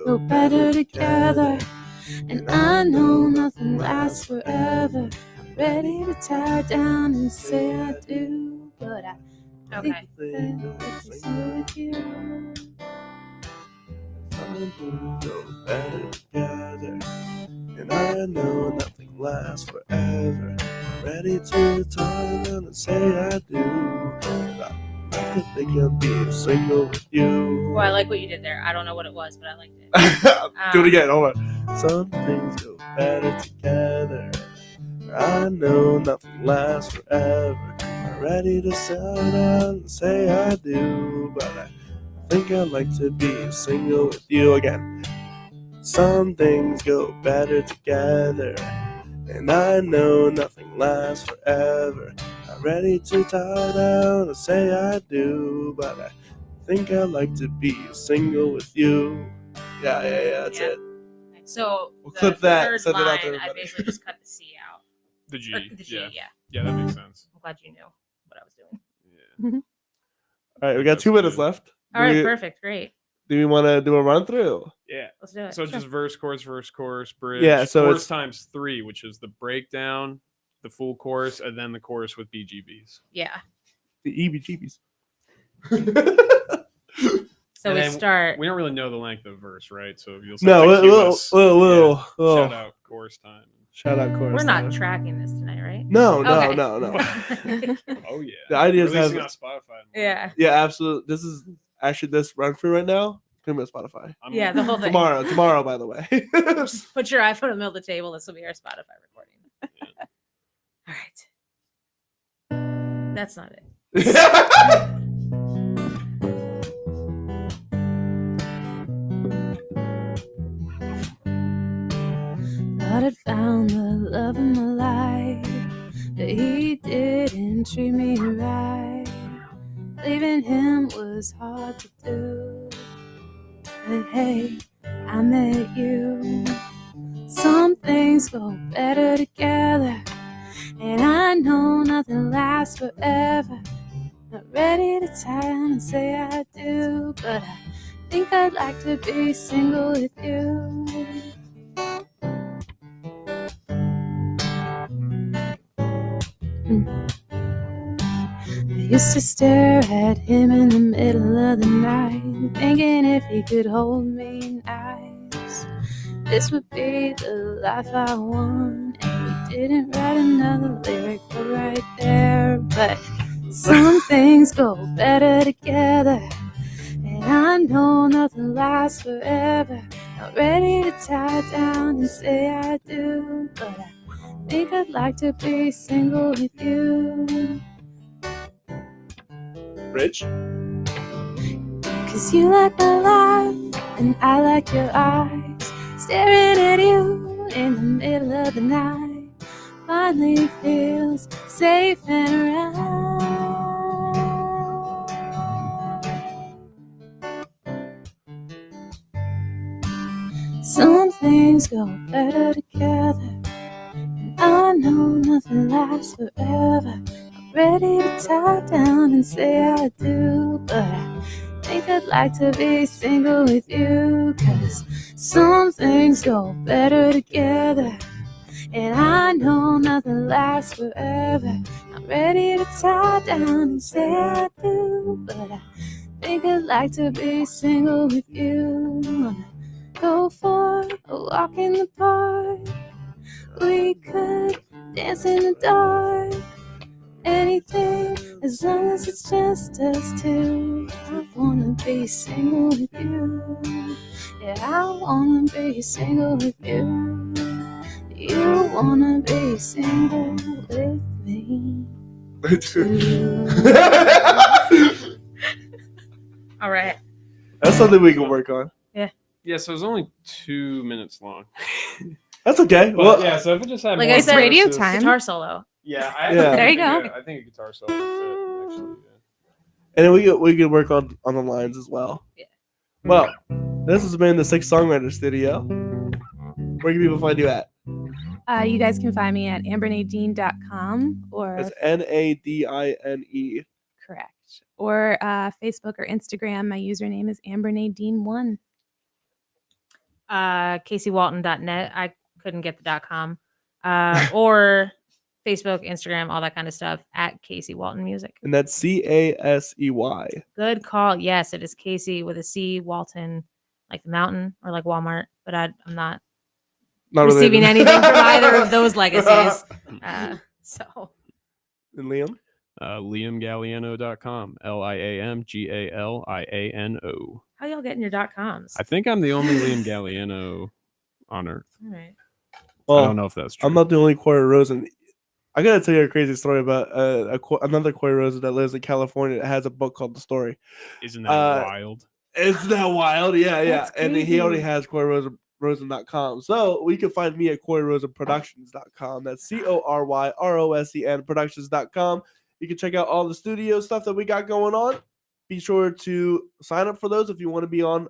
Go better together, and I know nothing lasts forever. I'm ready to tie down and say I do, but I think Okay. that it's with you. Some things go better together, and I know nothing lasts forever. Ready to tie down and say I do, and I think I'll be single with you. Well, I like what you did there. I don't know what it was, but I liked it. Do it again. Hold on. Some things go better together. I know nothing lasts forever. I'm ready to settle down and say I do, but I think I'd like to be single with you again. Some things go better together, and I know nothing lasts forever. I'm ready to tie down and say I do, but I think I'd like to be single with you. Yeah, that's Yeah. it. So We'll the clip that, third send it out to line, I everybody. basically just cut the C out. The G. Or the G, yeah. Yeah, that makes sense. I'm glad you knew what I was doing. Yeah. All right, we think got that's 2 minutes good. left. All right, perfect, great. Do we want to do a run through? Yeah. Let's do it. So Sure. just verse, chorus, bridge. Yeah, so chorus it's- times 3, which is the breakdown, the full chorus, and then the chorus with BGBs. Yeah. The EBGBs. So And we then start. We don't really know the length of verse, right? So you'll No, have to cue us. we'll Shout out chorus time. Shout out chorus. We're not time. tracking this tonight, right? No. Okay. Oh yeah. The idea is Releasing have- on Spotify. Yeah. Yeah, absolutely. This is actually this run through right now. Gonna be on Spotify Yeah, the whole thing. tomorrow. By the way. Just put your iPhone in the middle of the table. This will be our Spotify recording. All right. That's not it. Thought I'd found the love of my life, but he didn't treat me right. Leaving him was hard to do, but hey, I met you. Some things go better together, and I know nothing lasts forever. Not ready to tie down and say I do, but I think I'd like to be single with you. I used to stare at him in the middle of the night, thinking if he could hold me nice, this would be the life I want. And we didn't write another lyric but right there, but some things go better together, and I know nothing lasts forever. Not ready to tie down and say I do, but I think I'd like to be single with you. Rich. Cause you like my life, and I like your eyes. Staring at you in the middle of the night finally feels safe and right. Some things go better together, and I know nothing lasts forever. I'm ready to tie down and say I do, but I think I'd like to be single with you. Cause some things go better together, and I know nothing lasts forever. I'm ready to tie down and say I do, but I think I'd like to be single with you. Wanna go for a walk in the park, we could dance in the dark. Anything, as long as it's just us two. I wanna be single with you. Yeah, I wanna be single with you. You wanna be single with me too. All right. That's something we can work on. Yeah, so it was only 2 minutes long. That's okay. But Well, yeah, so if it just had Like more I said, radio verses- time. Guitar solo. Yeah, Yeah. There you go. I think a guitar solo would fit, actually. and then we could work on the lines as well. Yeah. Well, this has been the Songwriter Studio. Where can people find you at? You guys can find me at ambernadine.com or It's Nadine. correct, or Facebook or Instagram. My username is ambernadine1. CaseyWalton.net. I couldn't get the .com. Or Facebook, Instagram, all that kind of stuff at Casey Walton Music. And that's CASEY. Good call. Yes, it is Casey with a C, Walton, like the mountain or like Walmart. But I'm not Not receiving related. anything from either of those legacies. So And Liam? LiamGaliano.com. LiamGaliano. how y'all getting your .coms? I think I'm the only Liam Galliano on Earth. All right. I don't know if that's true. I'm not the only Corey Rosen. I gotta tell you a crazy story about another Corey Rosen that lives in California that has a book called The Story. Isn't that wild? Isn't that wild? Yeah. That's And he only crazy. has CoreyRosen.com. So we can find me at CoreyRosenProductions.com. That's CORYROSEN Productions.com. You can check out all the studio stuff that we got going on. be sure to sign up for those if you want to be on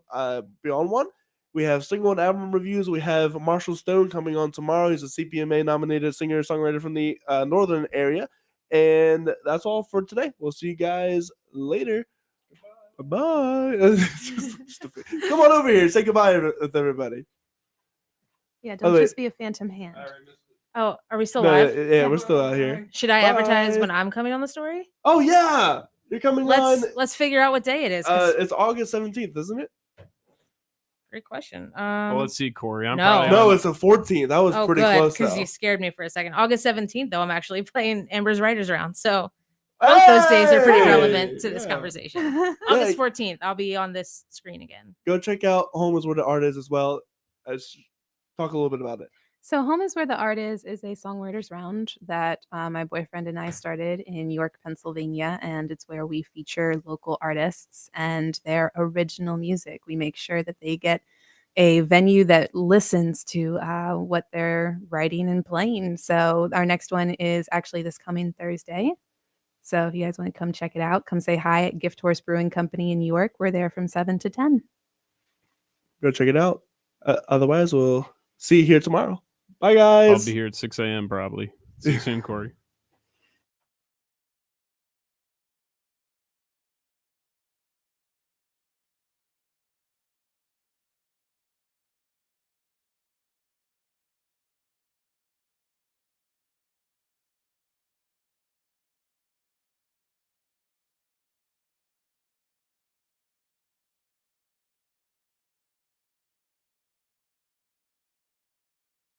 one. We have single and album reviews. We have Marshall Stone coming on tomorrow. He's a CPMA nominated singer-songwriter from the northern area. And that's all for today. We'll see you guys later. Bye. Come on over here. Say goodbye with everybody. Yeah, don't wait. just be a phantom hand. Oh, are we still No, live? yeah, we're still out here. Should I advertise Bye. when I'm coming on the story? Oh yeah, you're coming on. Let's figure out what day it is. 'cause- It's August 17th, isn't it? Great question. Well, let's see, Corey. I'm no. probably No, on- it's the 14th. That was oh, pretty good, close. because Though. you scared me for a second. August 17th, though, I'm actually playing Amber's Writers Round. So both those days are pretty Hey! relevant to this Yeah. conversation. Yeah. August 14th, I'll be on this screen again. Go check out Home is Where the Art Is as well. Let's talk a little bit about it. So Home is Where the Art is a songwriters round that my boyfriend and I started in York, Pennsylvania, and it's where we feature local artists and their original music. We make sure that they get a venue that listens to what they're writing and playing. So our next one is actually this coming Thursday. So if you guys want to come check it out, come say hi at Gift Horse Brewing Company in York. We're there from 7 to 10. Go check it out. Otherwise, we'll see you here tomorrow. Bye, guys. I'll be here at 6 a.m. probably. See you soon, Corey.